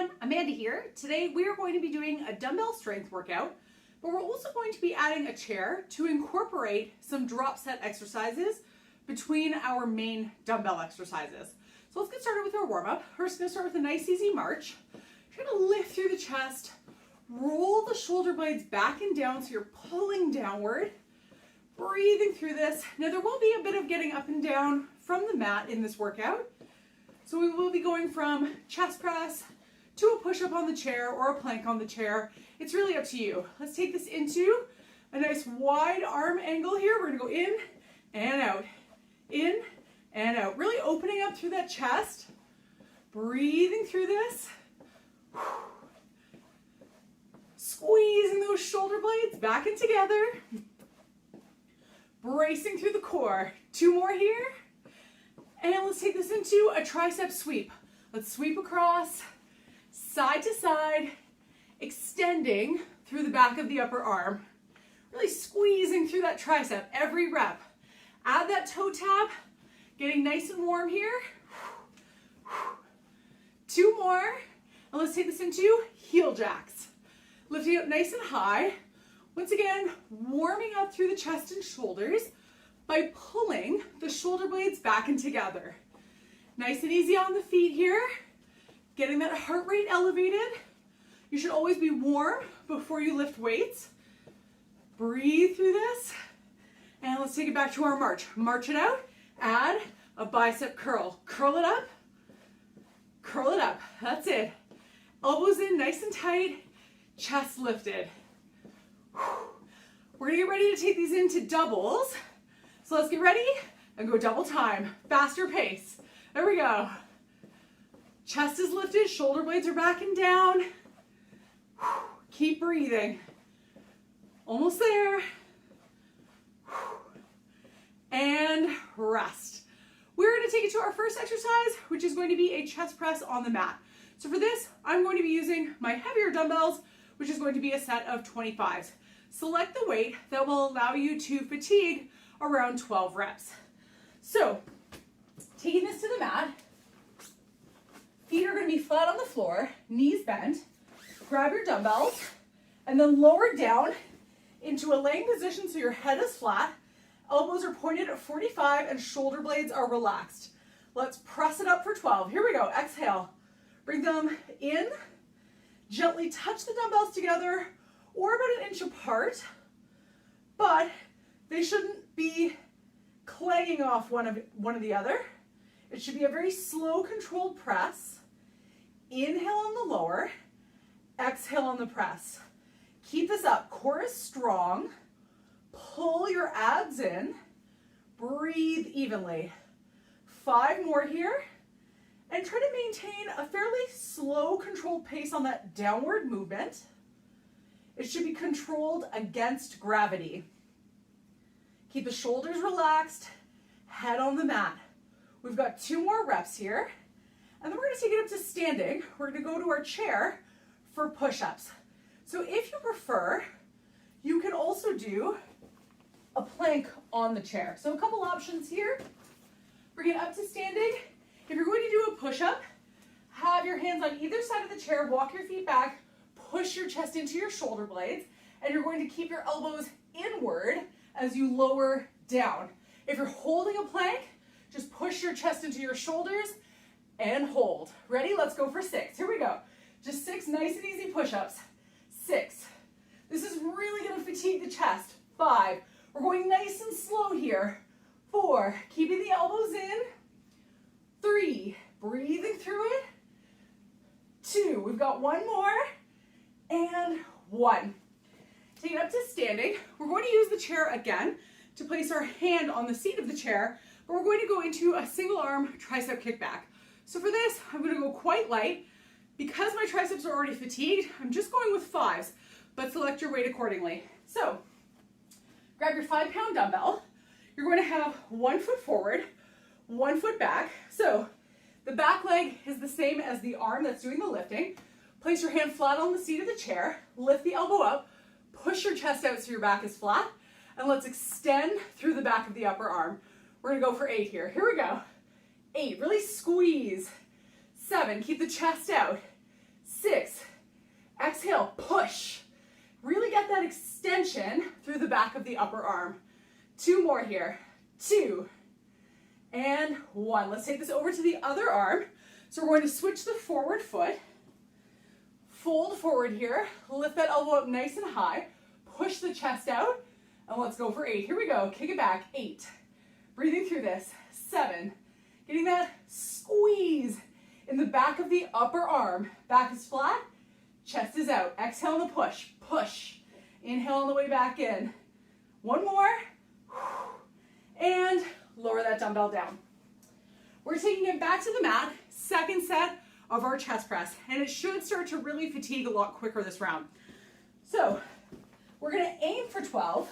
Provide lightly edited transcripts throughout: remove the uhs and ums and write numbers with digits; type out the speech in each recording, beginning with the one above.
everyone, Amanda here. Today we are going to be doing a dumbbell strength workout, but we're also going to be adding a chair to incorporate some drop set exercises between our main dumbbell exercises. So let's get started with our warm up. We're just going to start with a nice easy march. You're going to lift through the chest, roll the shoulder blades back and down so you're pulling downward, breathing through this. Now there will be a bit of getting up and down from the mat in this workout. So we will be going from chest press to a push-up on the chair or a plank on the chair. It's really up to you. Let's take this into a nice wide arm angle here. We're gonna go in and out, in and out. Really opening up through that chest, breathing through this. Squeezing those shoulder blades back and together. Bracing through the core. 2 more here. And let's take this into a tricep sweep. Let's sweep across, side to side, extending through the back of the upper arm. Really squeezing through that tricep every rep. Add that toe tap, getting nice and warm here. 2 more. And let's take this into heel jacks. Lifting up nice and high. Once again, warming up through the chest and shoulders by pulling the shoulder blades back and together. Nice and easy on the feet here. Getting that heart rate elevated. You should always be warm before you lift weights. Breathe through this. And let's take it back to our march. March it out. Add a bicep curl. Curl it up. Curl it up. That's it. Elbows in nice and tight. Chest lifted. We're gonna get ready to take these into doubles. So let's get ready and go double time. Faster pace. There we go. Chest is lifted, shoulder blades are back and down. Keep breathing. Almost there. And rest. We're going to take it to our first exercise, which is going to be a chest press on the mat. So for this, I'm going to be using my heavier dumbbells, which is going to be a set of 25s. Select the weight that will allow you to fatigue around 12 reps. So, taking this to the mat, feet are going to be flat on the floor, knees bent, grab your dumbbells, and then lower down into a laying position so your head is flat, elbows are pointed at 45, and shoulder blades are relaxed. Let's press it up for 12. Here we go. Exhale. Bring them in. Gently touch the dumbbells together or about 1 inch apart, but they shouldn't be clanging off one of the other. It should be a very slow, controlled press. Inhale on the lower, exhale on the press. Keep this up. Core is strong. Pull your abs in. Breathe evenly. 5 more here. And try to maintain a fairly slow, controlled pace on that downward movement. It should be controlled against gravity. Keep the shoulders relaxed, head on the mat. We've got 2 more reps here, and then we're going to take it up to standing. We're going to go to our chair for push-ups. So if you prefer, you can also do a plank on the chair. So a couple options here. Bring it up to standing. If you're going to do a push-up, have your hands on either side of the chair, walk your feet back, push your chest into your shoulder blades, and you're going to keep your elbows inward as you lower down. If you're holding a plank, just push your chest into your shoulders and hold. Ready? Let's go for 6. Here we go. Just 6 nice and easy push-ups. 6. This is really going to fatigue the chest. 5. We're going nice and slow here. 4. Keeping the elbows in. 3. Breathing through it. 2. We've got 1 more. And 1. Take it up to standing. We're going to use the chair again to place our hand on the seat of the chair, but we're going to go into a single arm tricep kickback. So for this, I'm going to go quite light. Because my triceps are already fatigued, I'm just going with 5s, but select your weight accordingly. So grab your 5-pound dumbbell. You're going to have 1 foot forward, 1 foot back. So the back leg is the same as the arm that's doing the lifting. Place your hand flat on the seat of the chair, lift the elbow up, push your chest out so your back is flat, and let's extend through the back of the upper arm. We're gonna go for 8 here. Here we go. 8, really squeeze. 7, keep the chest out. 6. Exhale, push. Really get that extension through the back of the upper arm. 2 more here. 2 and 1. Let's take this over to the other arm. So we're going to switch the forward foot. Fold forward here. Lift that elbow up nice and high. Push the chest out. And let's go for 8. Here we go. Kick it back. 8. Breathing through this. 7. Getting that squeeze in the back of the upper arm. Back is flat. Chest is out. Exhale on the push. Push. Inhale on the way back in. 1 more. And lower that dumbbell down. We're taking it back to the mat. Second set of our chest press. And it should start to really fatigue a lot quicker this round. So we're going to aim for 12.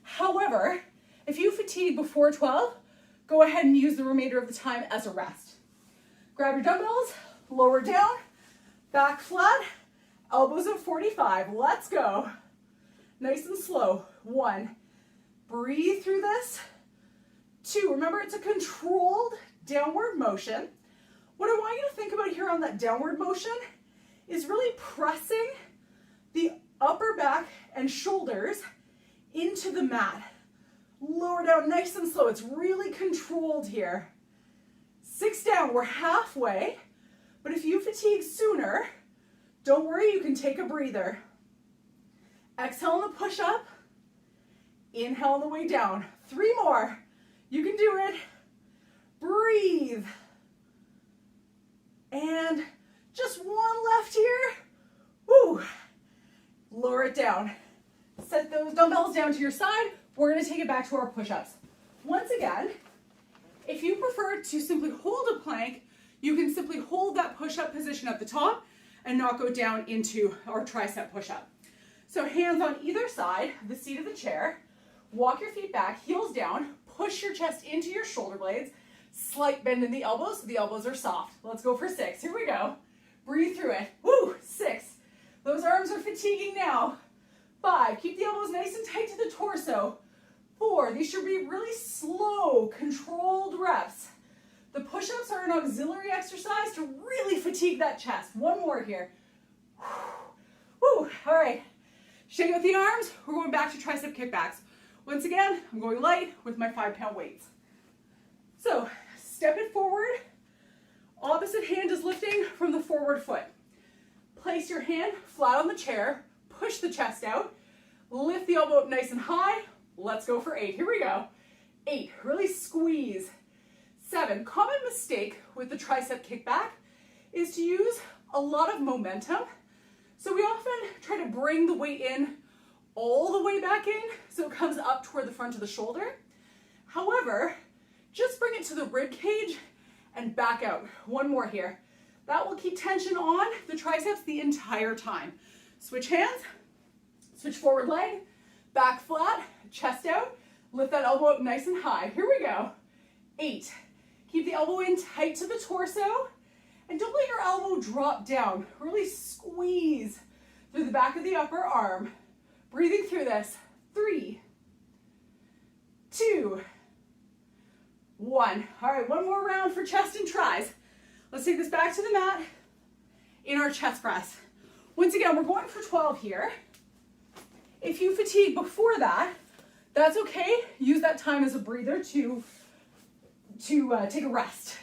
However, if you fatigue before 12, go ahead and use the remainder of the time as a rest. Grab your dumbbells, lower down, back flat, elbows at 45. Let's go. Nice and slow. 1. Breathe through this. 2. Remember, it's a controlled downward motion. What I want you to think about here on that downward motion is really pressing the upper back and shoulders into the mat. Lower down nice and slow. It's really controlled here. 6 down. We're halfway. But if you fatigue sooner, don't worry, you can take a breather. Exhale on the push up. Inhale on the way down. 3 more. You can do it. Breathe. And just 1 left here. Woo. Lower it down. Set those dumbbells down to your side. We're going to take it back to our push-ups. Once again, if you prefer to simply hold a plank, you can simply hold that push-up position at the top and not go down into our tricep push-up. So hands on either side, the seat of the chair. Walk your feet back, heels down. Push your chest into your shoulder blades. Slight bend in the elbows so the elbows are soft. Let's go for 6. Here we go. Breathe through it. Woo! 6. Those arms are fatiguing now. 5. Keep the elbows nice and tight to the torso. 4. These should be really slow, controlled reps. The push-ups are an auxiliary exercise to really fatigue that chest. 1 more here. Woo! All right. Shake out the arms. We're going back to tricep kickbacks. Once again, I'm going light with my 5-pound weights. So, step it forward. Opposite hand is lifting from the forward foot. Place your hand flat on the chair. Push the chest out. Lift the elbow up nice and high. Let's go for 8. Here we go. 8. Really squeeze. 7. Common mistake with the tricep kickback is to use a lot of momentum. So we often try to bring the weight in all the way back in so it comes up toward the front of the shoulder. However, just bring it to the rib cage and back out. 1 more here. That will keep tension on the triceps the entire time. Switch hands, switch forward leg, back flat, chest out, lift that elbow up nice and high. Here we go. 8. Keep the elbow in tight to the torso, and don't let your elbow drop down. Really squeeze through the back of the upper arm. Breathing through this. 3, 2, 1. All right, 1 more round for chest and tris. Let's take this back to the mat in our chest press. Once again, we're going for 12 here. If you fatigue before that, that's okay. Use that time as a breather to take a rest.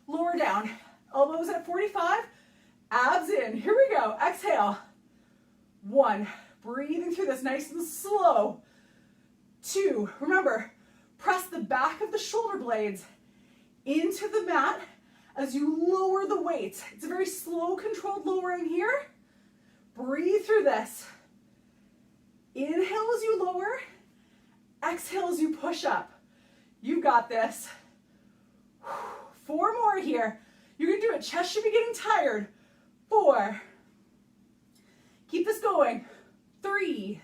Lower down. Elbows at 45. Abs in. Here we go. Exhale. 1. Breathing through this nice and slow. 2. Remember, press the back of the shoulder blades into the mat as you lower the weights. It's a very slow, controlled lowering here. Breathe through this. Inhale as you lower. Exhale as you push up. You got this. 4 more here. You can do it. Chest should be getting tired. 4. Keep this going. 3.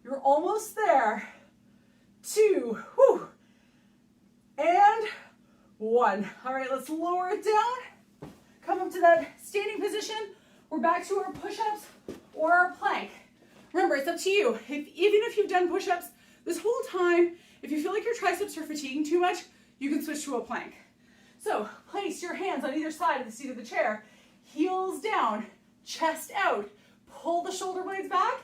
You're almost there. 2. Whew. And 1. All right, let's lower it down. Come up to that standing position. We're back to our push-ups or our plank. Remember, it's up to you. Even if you've done push-ups this whole time, if you feel like your triceps are fatiguing too much, you can switch to a plank. So place your hands on either side of the seat of the chair. heels down, chest out, pull the shoulder blades back.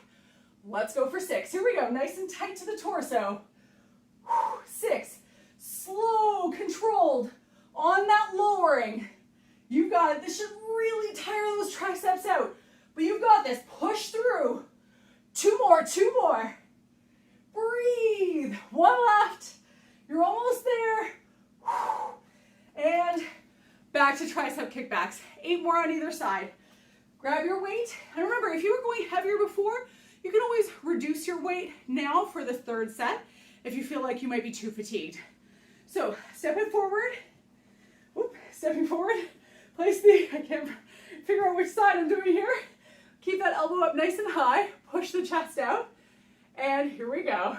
Let's go for 6. Here we go, nice and tight to the torso. 6, slow, controlled, on that lowering. You got it. This should really tire those triceps out, but you've got this. Push through. 2 more, 2 more. Breathe. 1 left. You're almost there. And back to tricep kickbacks. 8 more on either side. Grab your weight. And remember, if you were going heavier before, you can always reduce your weight now for the 3rd set if you feel like you might be too fatigued. So stepping forward. Stepping forward. Place I can't figure out which side I'm doing here. Keep that elbow up nice and high. Push the chest out. And here we go.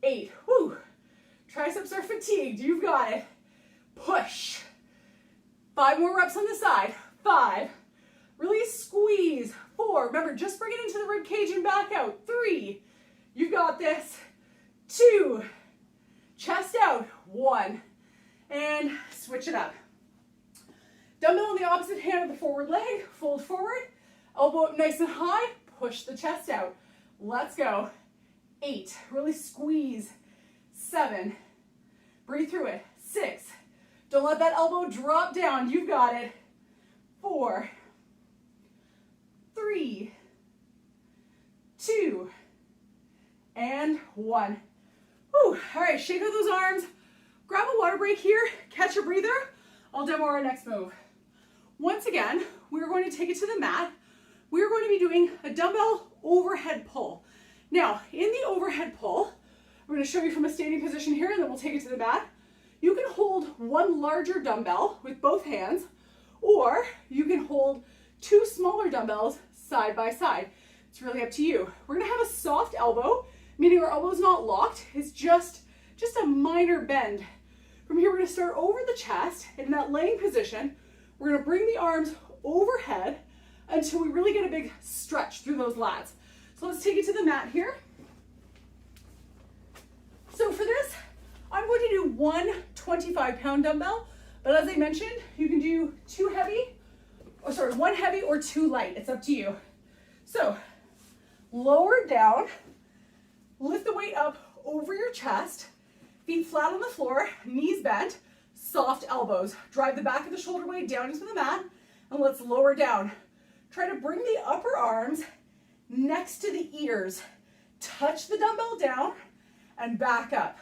8. Woo. Triceps are fatigued. You've got it. Push. 5 more reps on the side. 5. Really squeeze. 4. Remember, just bring it into the rib cage and back out. 3. You got this. 2. Chest out. 1. And switch it up. Dumbbell on the opposite hand of the forward leg. Fold forward. Elbow up nice and high. Push the chest out. Let's go. 8. Really squeeze. 7. Breathe through it. 6. Don't let that elbow drop down. You've got it. 4. 3. 2. And 1. Whew. All right, shake out those arms. Grab a water break here. Catch a breather. I'll demo our next move. Once again, we're going to take it to the mat. We're going to be doing a dumbbell overhead pull. Now, in the overhead pull, I'm going to show you from a standing position here, and then we'll take it to the mat. You can hold one larger dumbbell with both hands, or you can hold 2 smaller dumbbells side by side. It's really up to you. We're going to have a soft elbow, meaning our elbow's not locked. It's just a minor bend. From here, we're going to start over the chest. In that laying position, we're going to bring the arms overhead until we really get a big stretch through those lats. So let's take it to the mat here. So for this, I'm going to do 1 25-pound dumbbell, but as I mentioned, you can do 1 heavy or 2 light. It's up to you. So lower down, lift the weight up over your chest, feet flat on the floor, knees bent, soft elbows. Drive the back of the shoulder blade down into the mat, and let's lower down. Try to bring the upper arms next to the ears. Touch the dumbbell down and back up.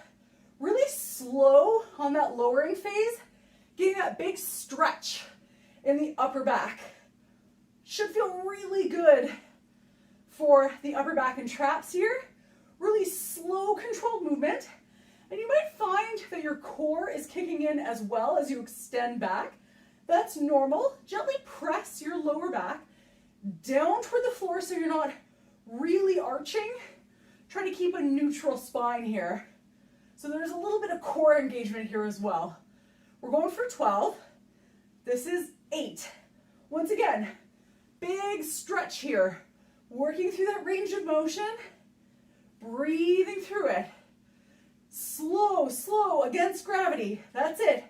Really slow on that lowering phase, getting that big stretch in the upper back. Should feel really good for the upper back and traps here. Really slow, controlled movement. And you might find that your core is kicking in as well as you extend back. That's normal. Gently press your lower back down toward the floor so you're not really arching. Try to keep a neutral spine here. So there's a little bit of core engagement here as well. We're going for 12. This is 8. Once again, big stretch here. Working through that range of motion. Breathing through it. Slow, slow, against gravity. That's it.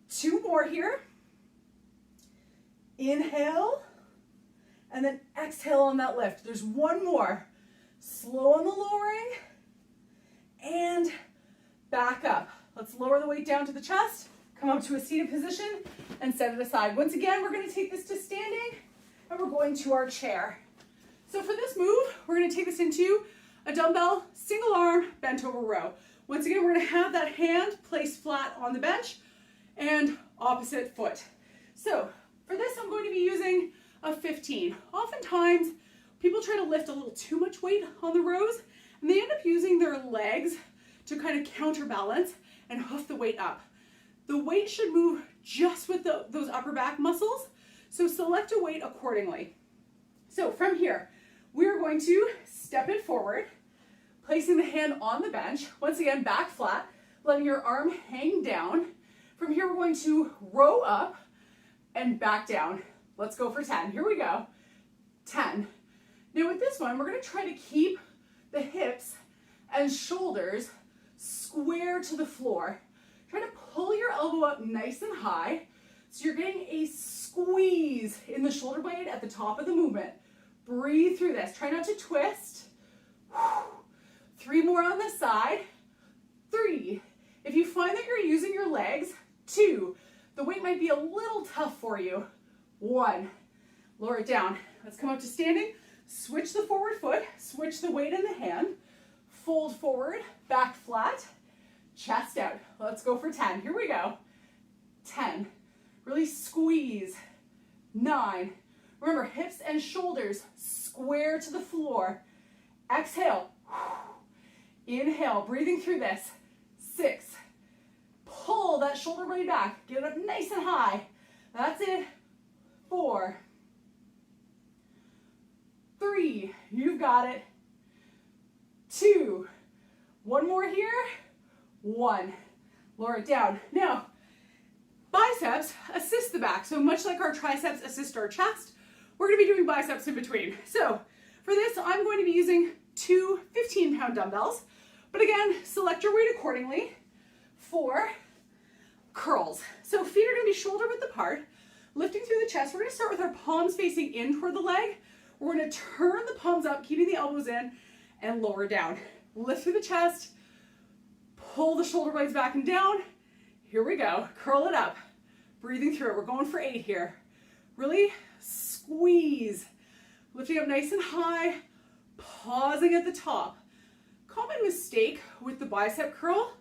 2 more here. Inhale. And then exhale on that lift. There's 1 more. Slow on the lowering. And back up. Let's lower the weight down to the chest. Come up to a seated position and set it aside. Once again, we're going to take this to standing, and we're going to our chair. So for this move, we're going to take this into a dumbbell, single arm, bent over row. Once again, we're going to have that hand placed flat on the bench and opposite foot. So for this, I'm going to be using a 15. Oftentimes, people try to lift a little too much weight on the rows, and they end up using their legs to kind of counterbalance and hoof the weight up. The weight should move just with those upper back muscles, so select a weight accordingly. So from here, we're going to step it forward, placing the hand on the bench. Once again, back flat, letting your arm hang down. From here, we're going to row up and back down. Let's go for 10. Here we go. 10. Now with this one, we're going to try to keep the hips and shoulders square to the floor. Try to pull your elbow up nice and high So you're getting a squeeze in the shoulder blade at the top of the movement. Breathe through this. Try not to twist. 3 more on this side. 3. If you find that you're using your legs, 2. The weight might be a little tough for you. 1. Lower it down. Let's come up to standing. Switch the forward foot. Switch the weight in the hand. Fold forward, back flat, chest out. Let's go for 10. Here we go. 10. Really squeeze. 9. Remember, hips and shoulders square to the floor. Exhale. Inhale, breathing through this. 6. Pull that shoulder blade back. Get it up nice and high. That's it. 4. 3. You've got it. 2. 1 more here. 1. Lower it down. Now, biceps assist the back. So much like our triceps assist our chest, we're going to be doing biceps in between. So for this, I'm going to be using 2 15-pound dumbbells. But again, select your weight accordingly for curls. So feet are going to be shoulder width apart. Lifting through the chest, we're going to start with our palms facing in toward the leg. We're going to turn the palms up, keeping the elbows in, and lower down. Lift through the chest. Pull the shoulder blades back and down. Here we go. Curl it up. Breathing through it. We're going for 8 here. Really squeeze. Lifting up nice and high. Pausing at the top. Common mistake with the bicep curl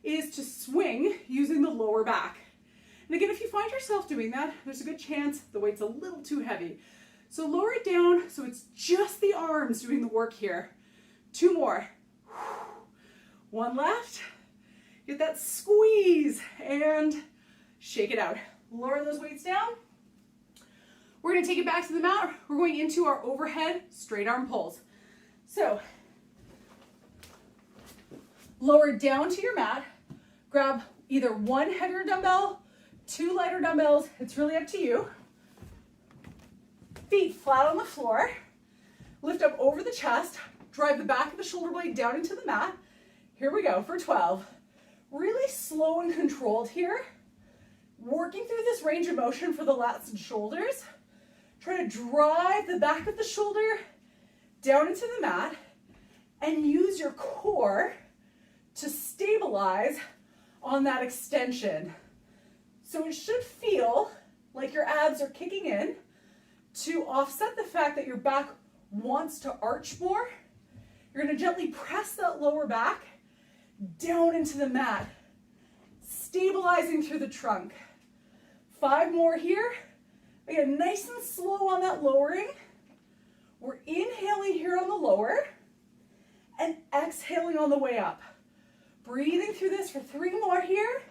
is to swing using the lower back. And again, if you find yourself doing that, there's a good chance the weight's a little too heavy. So lower it down so it's just the arms doing the work here. 2 more. 1 left. Get that squeeze and shake it out. Lower those weights down. We're going to take it back to the mat. We're going into our overhead straight arm pulls. So lower down to your mat. Grab either 1 heavier dumbbell, 2 lighter dumbbells. It's really up to you. Feet flat on the floor. Lift up over the chest. Drive the back of the shoulder blade down into the mat. Here we go for 12. Really slow and controlled here. Working through this range of motion for the lats and shoulders. Try to drive the back of the shoulder down into the mat and use your core to stabilize on that extension. So it should feel like your abs are kicking in to offset the fact that your back wants to arch more. You're going to gently press that lower back down into the mat, stabilizing through the trunk. 5 more here. Again, nice and slow on that lowering. We're inhaling here on the lower and exhaling on the way up. Breathing through this for 3 more here.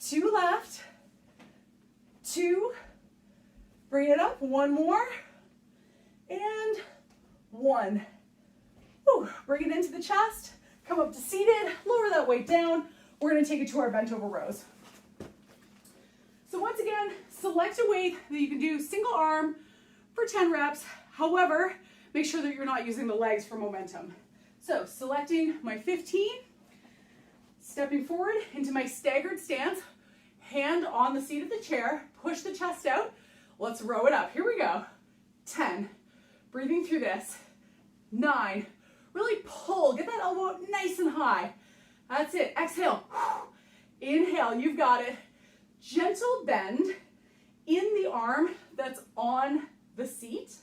2 left. 2. Bring it up. 1 more. And 1. Whew. Bring it into the chest. Come up to seated. Lower that weight down. We're going to take it to our bent over rows. So once again, select a weight that you can do single arm for 10 reps. However, make sure that you're not using the legs for momentum. So selecting my 15, stepping forward into my staggered stance, hand on the seat of the chair, push the chest out. Let's row it up. Here we go. 10, breathing through this. 9, really pull, get that elbow up nice and high. That's it. Exhale. Inhale, you've got it. Gentle bend in the arm that's on the seat.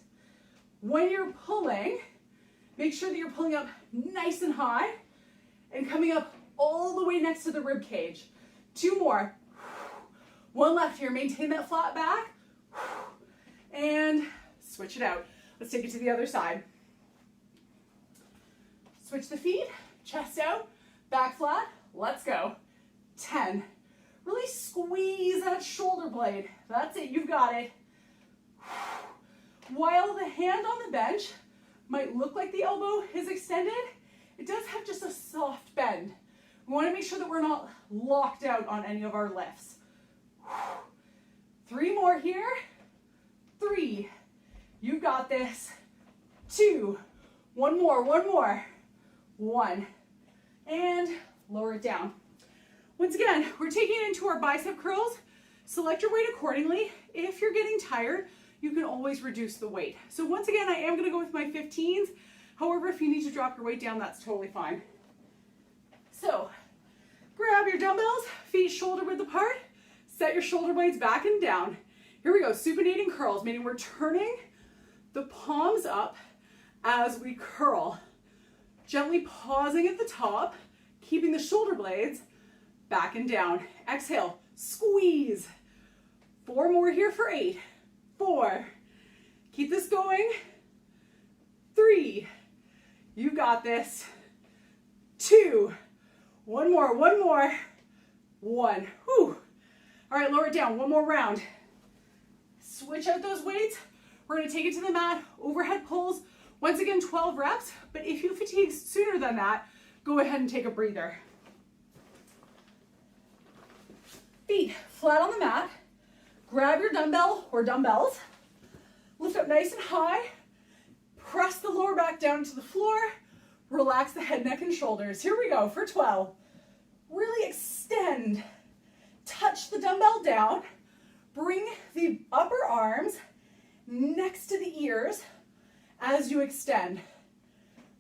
When you're pulling, make sure that you're pulling up nice and high and coming up all the way next to the rib cage. 2 more. 1 left here. Maintain that flat back. And switch it out. Let's take it to the other side. Switch the feet, chest out, back flat. Let's go. 10. Really squeeze that shoulder blade. That's it. You've got it. While the hand on the bench might look like the elbow is extended, it does have just a soft bend. We want to make sure that we're not locked out on any of our lifts. 3 more here. 3. You've got this. 2. 1 more. 1 more. 1. And lower it down. Once again, we're taking it into our bicep curls. Select your weight accordingly. If you're getting tired, you can always reduce the weight. So once again, I am gonna go with my 15s. However, if you need to drop your weight down, that's totally fine. So, grab your dumbbells, feet shoulder width apart, set your shoulder blades back and down. Here we go, supinating curls, meaning we're turning the palms up as we curl. Gently pausing at the top, keeping the shoulder blades back and down. Exhale, squeeze. 4 more here for 8. 4. Keep this going. 3. You got this. 2. One more. 1. Whew. All right, lower it down. One more round. Switch out those weights. We're gonna take it to the mat, overhead pulls. Once again, 12 reps, but if you fatigue sooner than that, go ahead and take a breather. Feet flat on the mat. Grab your dumbbell or dumbbells. Lift up nice and high. Press the lower back down to the floor. Relax the head, neck, and shoulders. Here we go for 12. Really extend. Touch the dumbbell down. Bring the upper arms next to the ears as you extend.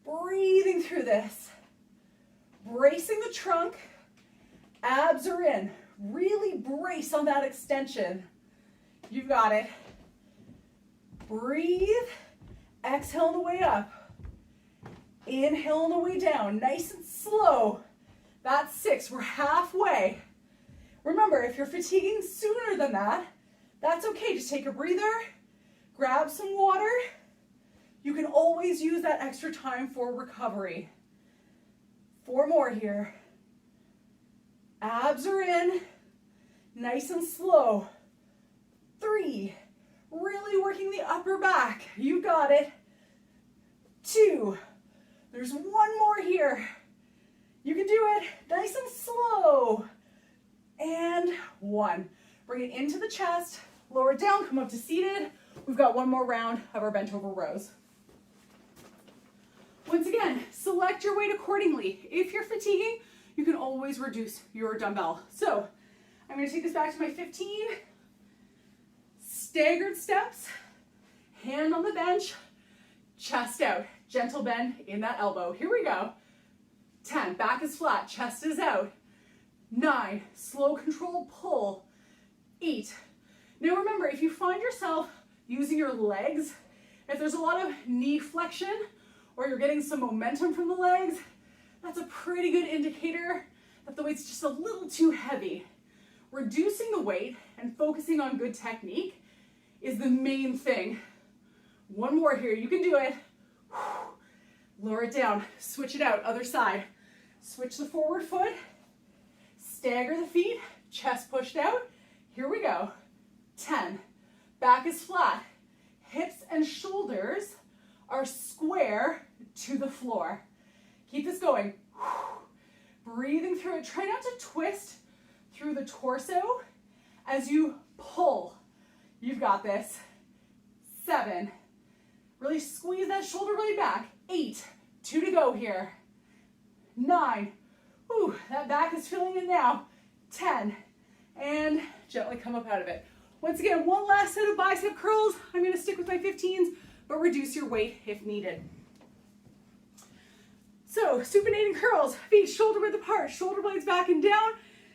Breathing through this. Bracing the trunk. Abs are in. Really brace on that extension. You got it. Breathe. Exhale on the way up. Inhale on the way down. Nice and slow. That's 6. We're halfway. Remember, if you're fatiguing sooner than that, that's okay. Just take a breather. Grab some water. You can always use that extra time for recovery. 4 more here. Abs are in. Nice and slow. 3. Really working the upper back. You got it. 2. There's 1 more here. You can do it. Nice and slow. And 1. Bring it into the chest. Lower it down. Come up to seated. We've got 1 more round of our bent over rows. Once again, select your weight accordingly. If you're fatiguing, you can always reduce your dumbbell. So I'm going to take this back to my 15. Staggered steps, hand on the bench, chest out, gentle bend in that elbow. Here we go. 10, back is flat, chest is out. 9, slow controlled pull. 8. Now remember, if you find yourself using your legs, if there's a lot of knee flexion or you're getting some momentum from the legs, that's a pretty good indicator that the weight's just a little too heavy. Reducing the weight and focusing on good technique is the main thing. 1 more here, you can do it. Lower it down, switch it out, other side. Switch the forward foot, stagger the feet, chest pushed out. Here we go. 10, back is flat. Hips and shoulders are square to the floor. Keep this going. Breathing through it. Try not to twist through the torso as you pull. You've got this. 7. Really squeeze that shoulder blade back. 8. 2 to go here. 9. Ooh, that back is feeling it now. 10. And gently come up out of it. Once again, 1 last set of bicep curls. I'm going to stick with my 15s, but reduce your weight if needed. So, supinating curls, feet shoulder width apart, shoulder blades back and down.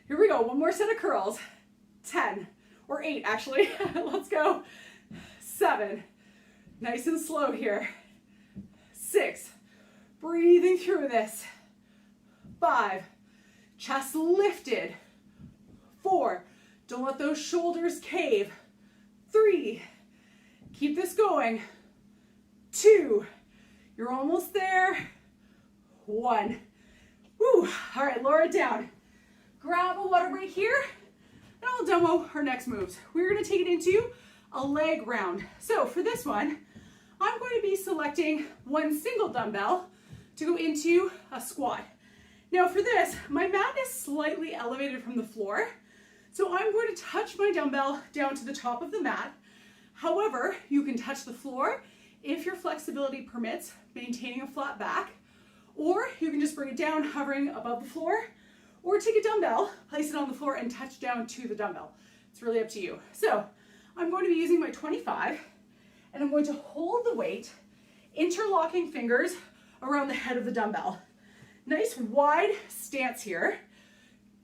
Here we go, 1 more set of curls. 10, or 8 actually. Let's go. 7, nice and slow here. 6, breathing through this. 5, chest lifted. 4, don't let those shoulders cave. 3, keep this going. 2, you're almost there. 1. Woo. All right, lower it down. Grab a water break here, and I'll demo our next moves. We're going to take it into a leg round. So for this one, I'm going to be selecting 1 single dumbbell to go into a squat. Now for this, my mat is slightly elevated from the floor, so I'm going to touch my dumbbell down to the top of the mat. However, you can touch the floor if your flexibility permits, maintaining a flat back, or you can just bring it down, hovering above the floor, or take a dumbbell, place it on the floor and touch down to the dumbbell. It's really up to you. So I'm going to be using my 25 and I'm going to hold the weight, interlocking fingers around the head of the dumbbell. Nice wide stance here,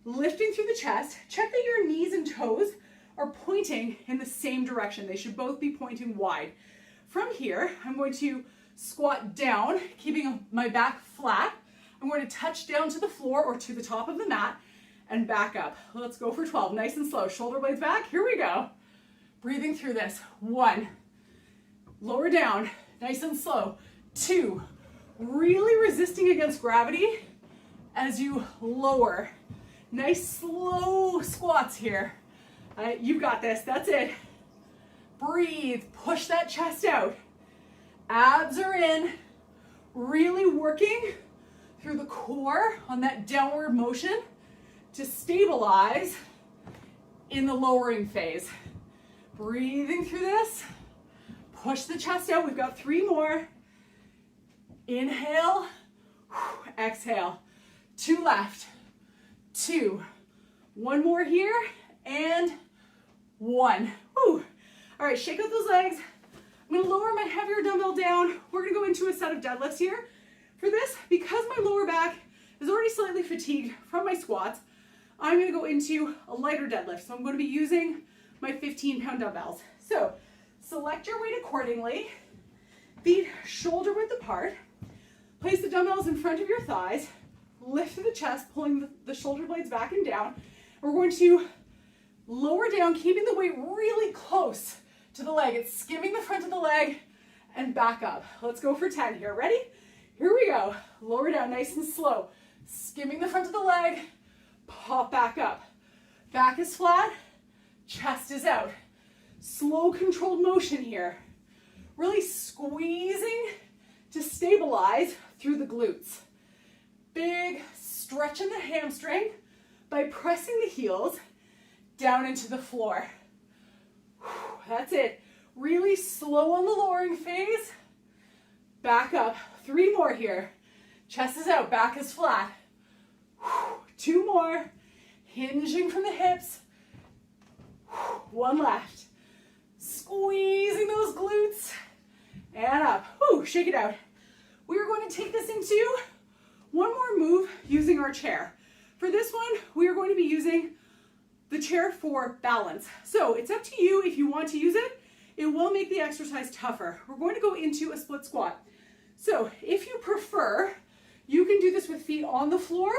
lifting through the chest. Check that your knees and toes are pointing in the same direction. They should both be pointing wide. From here, I'm going to squat down, keeping my back flat. I'm going to touch down to the floor or to the top of the mat and back up. Let's go for 12, nice and slow. Shoulder blades back, here we go. Breathing through this. 1, lower down, nice and slow. 2, really resisting against gravity as you lower. Nice slow squats here. You've got this, that's it. Breathe, push that chest out. Abs are in, really working through the core on that downward motion to stabilize in the lowering phase. Breathing through this, push the chest out. We've got 3 more. Inhale, exhale. 2 left, 2. 1 more here, and 1. Whew. All right, shake out those legs. I'm gonna lower my heavier dumbbell down. We're gonna go into a set of deadlifts here. For this, because my lower back is already slightly fatigued from my squats, I'm gonna go into a lighter deadlift. So I'm gonna be using my 15-pound dumbbells. So select your weight accordingly. Feet shoulder width apart. Place the dumbbells in front of your thighs. Lift through the chest, pulling the shoulder blades back and down. We're going to lower down, keeping the weight really close to the leg. It's skimming the front of the leg and back up. Let's go for 10 here. Ready? Here we go. Lower down nice and slow. Skimming the front of the leg, pop back up. Back is flat, chest is out. Slow controlled motion here. Really squeezing to stabilize through the glutes. Big stretch in the hamstring by pressing the heels down into the floor. That's it. Really slow on the lowering phase. Back up. 3 more here. Chest is out, back is flat. 2 more. Hinging from the hips. 1 left. Squeezing those glutes. And up. Shake it out. We are going to take this into one more move using our chair. For this one, we are going to be using the chair for balance. So it's up to you if you want to use it. It will make the exercise tougher. We're going to go into a split squat. So if you prefer, you can do this with feet on the floor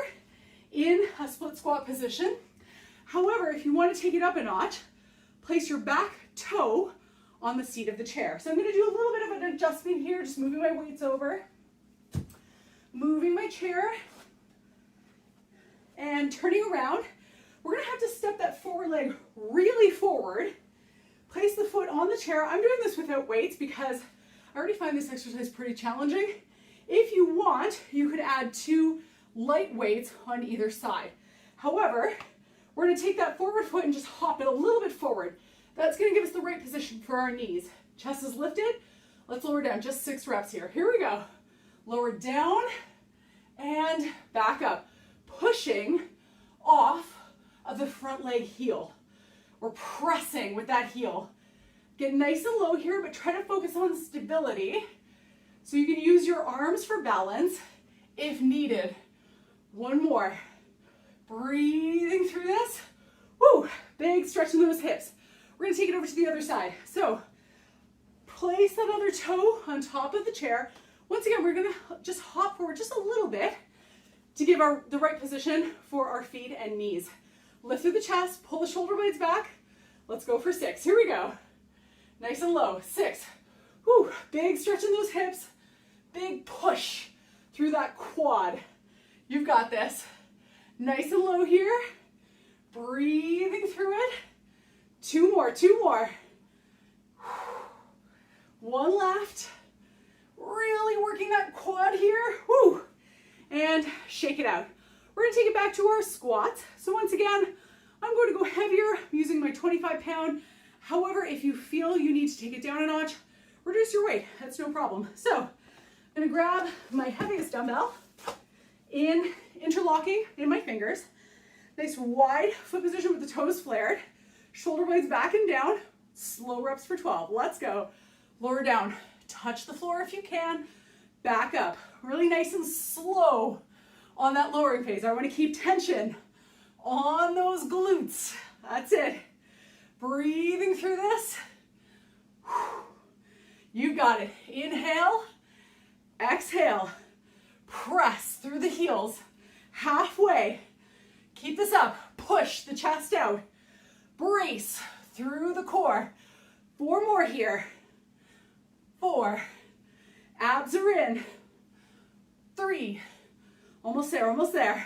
in a split squat position. However, if you want to take it up a notch, place your back toe on the seat of the chair. So I'm going to do a little bit of an adjustment here, just moving my weights over, moving my chair, and turning around. We're going to have to step that forward leg really forward. Place the foot on the chair. I'm doing this without weights because I already find this exercise pretty challenging. If you want, you could add 2 light weights on either side. However, we're going to take that forward foot and just hop it a little bit forward. That's going to give us the right position for our knees. Chest is lifted. Let's lower down. Just 6 reps here. Here we go. Lower down and back up. Pushing off of the front leg heel. We're pressing with that heel. Get nice and low here, but try to focus on stability. So you can use your arms for balance if needed. 1 more. Breathing through this. Big stretch in those hips. We're going to take it over to the other side. So place that other toe on top of the chair. Once again, we're going to just hop forward just a little bit to give the right position for our feet and knees. Lift through the chest, pull the shoulder blades back. Let's go for 6. Here we go. Nice and low. 6. Big stretch in those hips. Big push through that quad. You've got this. Nice and low here. Breathing through it. 2 more. 2 more. 1 left. Really working that quad here. And shake it out. We're going to take it back to our squats. So once again, I'm going to go heavier. I'm using my 25-pound. However, if you feel you need to take it down a notch, reduce your weight. That's no problem. So I'm going to grab my heaviest dumbbell interlocking in my fingers. Nice wide foot position with the toes flared. Shoulder blades back and down. Slow reps for 12. Let's go. Lower down. Touch the floor if you can. Back up. Really nice and slow on that lowering phase. I want to keep tension on those glutes. That's it. Breathing through this. You got it. Inhale. Exhale. Press through the heels. Halfway. Keep this up. Push the chest out. Brace through the core. 4 more here. 4. Abs are in. 3. Almost there, almost there.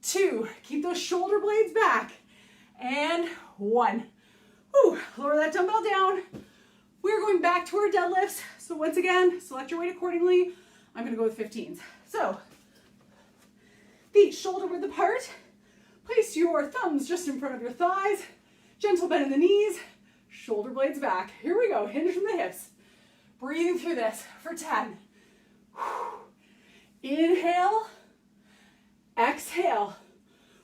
2. Keep those shoulder blades back. And 1. Whew. Lower that dumbbell down. We're going back to our deadlifts. So once again, select your weight accordingly. I'm going to go with 15s. So, feet shoulder width apart. Place your thumbs just in front of your thighs. Gentle bend in the knees. Shoulder blades back. Here we go. Hinge from the hips. Breathing through this for 10. Inhale. Exhale.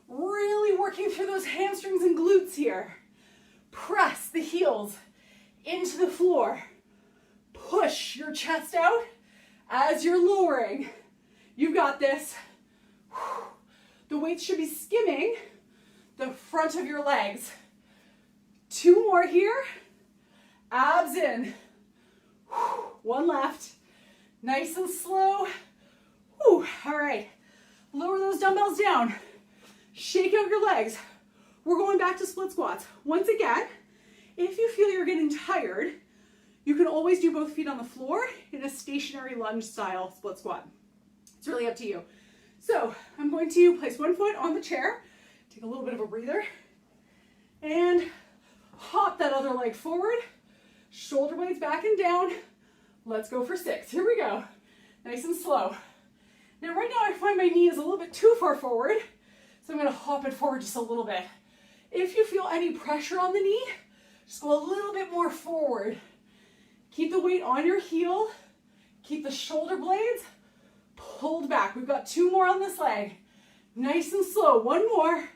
Really working through those hamstrings and glutes here. Press the heels into the floor. Push your chest out as you're lowering. You've got this. The weight should be skimming the front of your legs. 2 more here. Abs in. 1 left. Nice and slow. All right. Lower those dumbbells down. Shake out your legs. We're going back to split squats. Once again, if you feel you're getting tired, you can always do both feet on the floor in a stationary lunge style split squat. It's really up to you. So I'm going to place 1 foot on the chair, take a little bit of a breather, and hop that other leg forward, shoulder blades back and down. Let's go for 6. Here we go. Nice and slow. Now right now I find my knee is a little bit too far forward, so I'm going to hop it forward just a little bit. If you feel any pressure on the knee, just go a little bit more forward. Keep the weight on your heel. Keep the shoulder blades pulled back. We've got 2 more on this leg. Nice and slow. 1 more.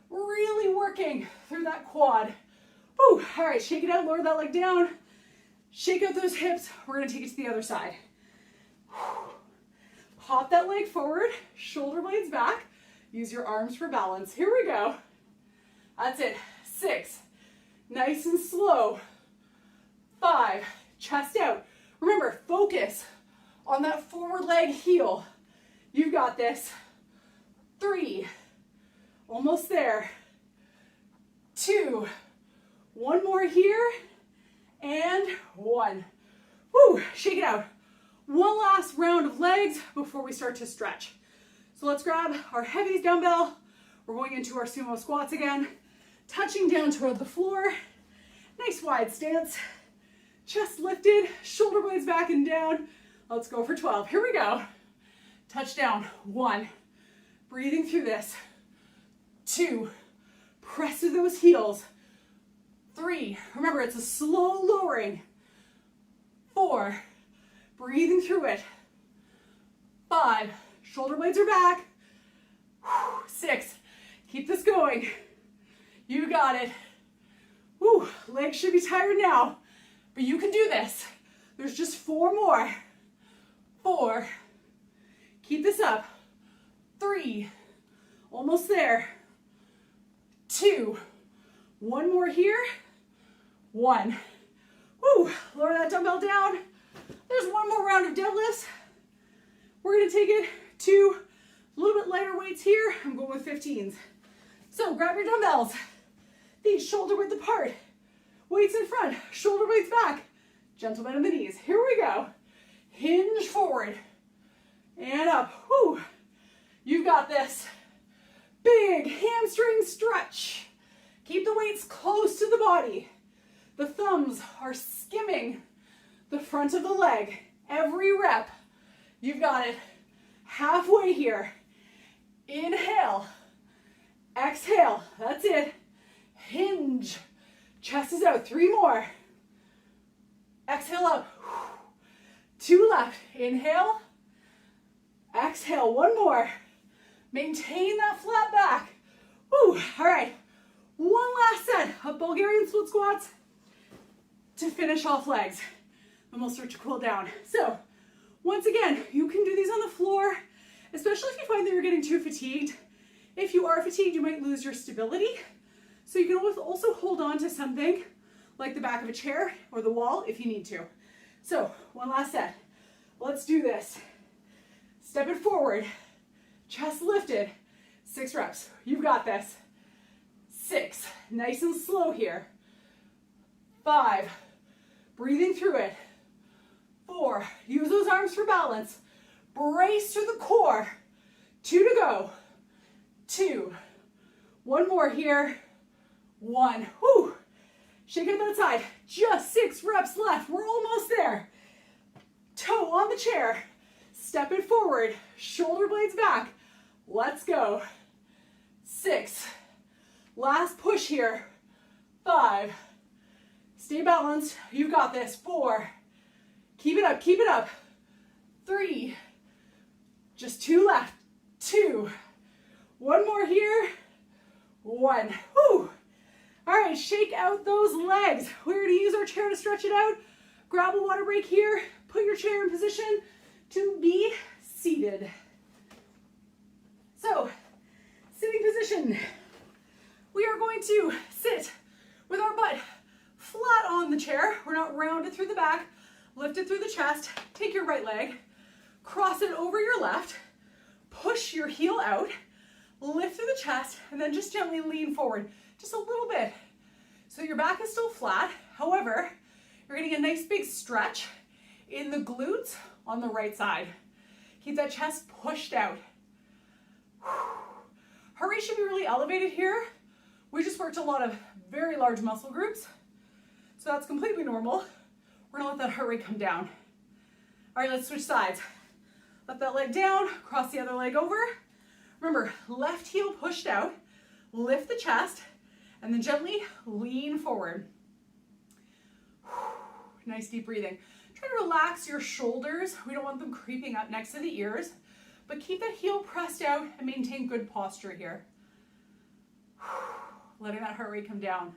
Really working through that quad. All right, shake it out. Lower that leg down. Shake out those hips. We're going to take it to the other side. Hop that leg forward. Shoulder blades back. Use your arms for balance. Here we go. That's it. 6. Nice and slow. 5. Chest out. Remember, focus on that forward leg heel. You've got this. 3. Almost there. 2. 1 more here. And 1. Shake it out. 1 last round of legs before we start to stretch. So let's grab our heavies dumbbell. We're going into our sumo squats again. Touching down toward the floor. Nice wide stance. Chest lifted, shoulder blades back and down. Let's go for 12. Here we go. Touch down. 1. Breathing through this. 2. Press through those heels. 3. Remember, it's a slow lowering. 4. Breathing through it. 5. Shoulder blades are back. 6. Keep this going. You got it. Legs should be tired now, but you can do this. There's just 4 more. 4. Keep this up. 3. Almost there. 2. 1 more here. 1. Lower that dumbbell down. There's 1 more round of deadlifts. We're going to take it to a little bit lighter weights here. I'm going with 15s. So grab your dumbbells. Feet shoulder width apart. Weights in front. Shoulder blades back. Gentle bend in the knees. Here we go. Hinge forward. And up. You've got this. Big hamstring stretch. Keep the weights close to the body. The thumbs are skimming the front of the leg. Every rep. You've got it. Halfway here. Inhale. Exhale. That's it. Hinge. Chest is out. 3 more. Exhale up. 2 left. Inhale. Exhale. 1 more. Maintain that flat back. Whew, all right. One last set of Bulgarian split squats to finish off legs. And we'll start to cool down. So once again, you can do these on the floor, especially if you find that you're getting too fatigued. If you are fatigued, you might lose your stability. So you can also hold on to something like the back of a chair or the wall if you need to. So one last set. Let's do this. Step it forward, chest lifted, 6 reps. You've got this. 6, nice and slow here. 5, breathing through it. 4, use those arms for balance. Brace through the core. 2 to go. 2, 1 more here. 1, whew. Shake it to that side. Just 6 reps left. We're almost there. Toe on the chair. Step it forward. Shoulder blades back. Let's go. 6. Last push here. 5. Stay balanced. You've got this. 4. Keep it up. Keep it up. 3. Just 2 left. 2. 1 more here. 1. Whew. All right, shake out those legs. We're going to use our chair to stretch it out. Grab a water break here. Put your chair in position to be seated. So, sitting position. We are going to sit with our butt flat on the chair. We're not rounded through the back. Lift it through the chest. Take your right leg. Cross it over your left. Push your heel out. Lift through the chest. And then just gently lean forward. Just a little bit. So your back is still flat. However, you're getting a nice big stretch in the glutes on the right side. Keep that chest pushed out. Heart rate should be really elevated here. We just worked a lot of very large muscle groups. So that's completely normal. We're gonna let that heart rate come down. All right, let's switch sides. Let that leg down, cross the other leg over. Remember, left heel pushed out, lift the chest, and then gently lean forward. Nice deep breathing. Try to relax your shoulders. We don't want them creeping up next to the ears, but keep that heel pressed out and maintain good posture here. Letting that heart rate come down.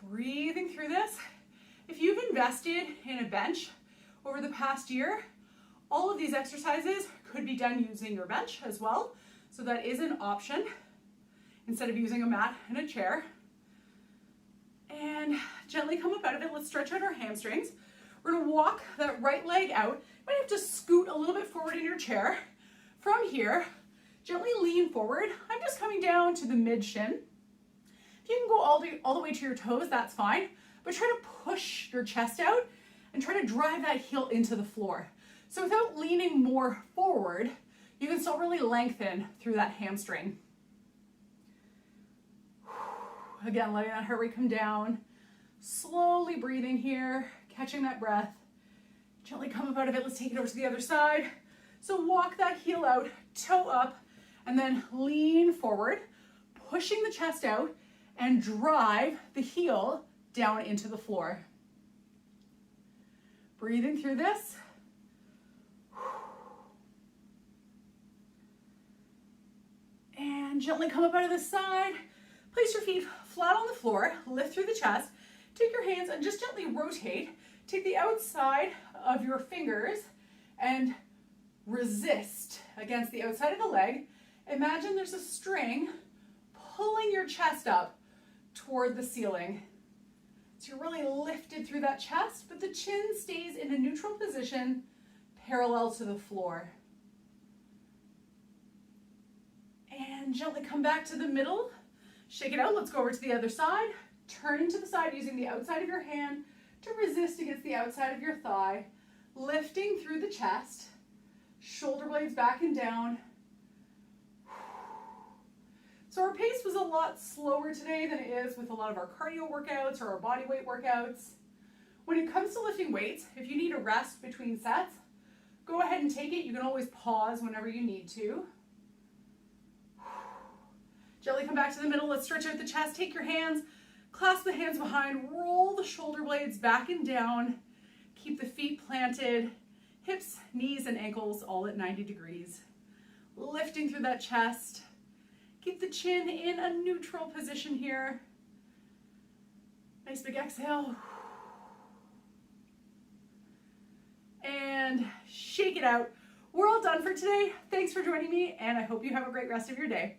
Breathing through this. If you've invested in a bench over the past year, all of these exercises could be done using your bench as well. So that is an option instead of using a mat and a chair. And gently come up out of it. Let's stretch out our hamstrings. We're gonna walk that right leg out. You might have to scoot a little bit forward in your chair. From here, gently lean forward. I'm just coming down to the mid shin. If you can go all the way to your toes, that's fine. But try to push your chest out and try to drive that heel into the floor. So without leaning more forward, you can still really lengthen through that hamstring. Again, letting that heart rate come down. Slowly breathing here, catching that breath. Gently come up out of it. Let's take it over to the other side. So walk that heel out, toe up, and then lean forward, pushing the chest out and drive the heel down into the floor. Breathing through this. And gently come up out of the side. Place your feet flat on the floor, lift through the chest. Take your hands and just gently rotate. Take the outside of your fingers and resist against the outside of the leg. Imagine there's a string pulling your chest up toward the ceiling. So you're really lifted through that chest, but the chin stays in a neutral position parallel to the floor. And gently come back to the middle. Shake it out. Let's go over to the other side. Turning to the side using the outside of your hand to resist against the outside of your thigh. Lifting through the chest. Shoulder blades back and down. So our pace was a lot slower today than it is with a lot of our cardio workouts or our body weight workouts. When it comes to lifting weights, if you need a rest between sets, go ahead and take it. You can always pause whenever you need to. Gently come back to the middle. Let's stretch out the chest. Take your hands, clasp the hands behind, roll the shoulder blades back and down. Keep the feet planted, hips, knees, and ankles all at 90 degrees. Lifting through that chest. Keep the chin in a neutral position here. Nice big exhale. And shake it out. We're all done for today. Thanks for joining me, and I hope you have a great rest of your day.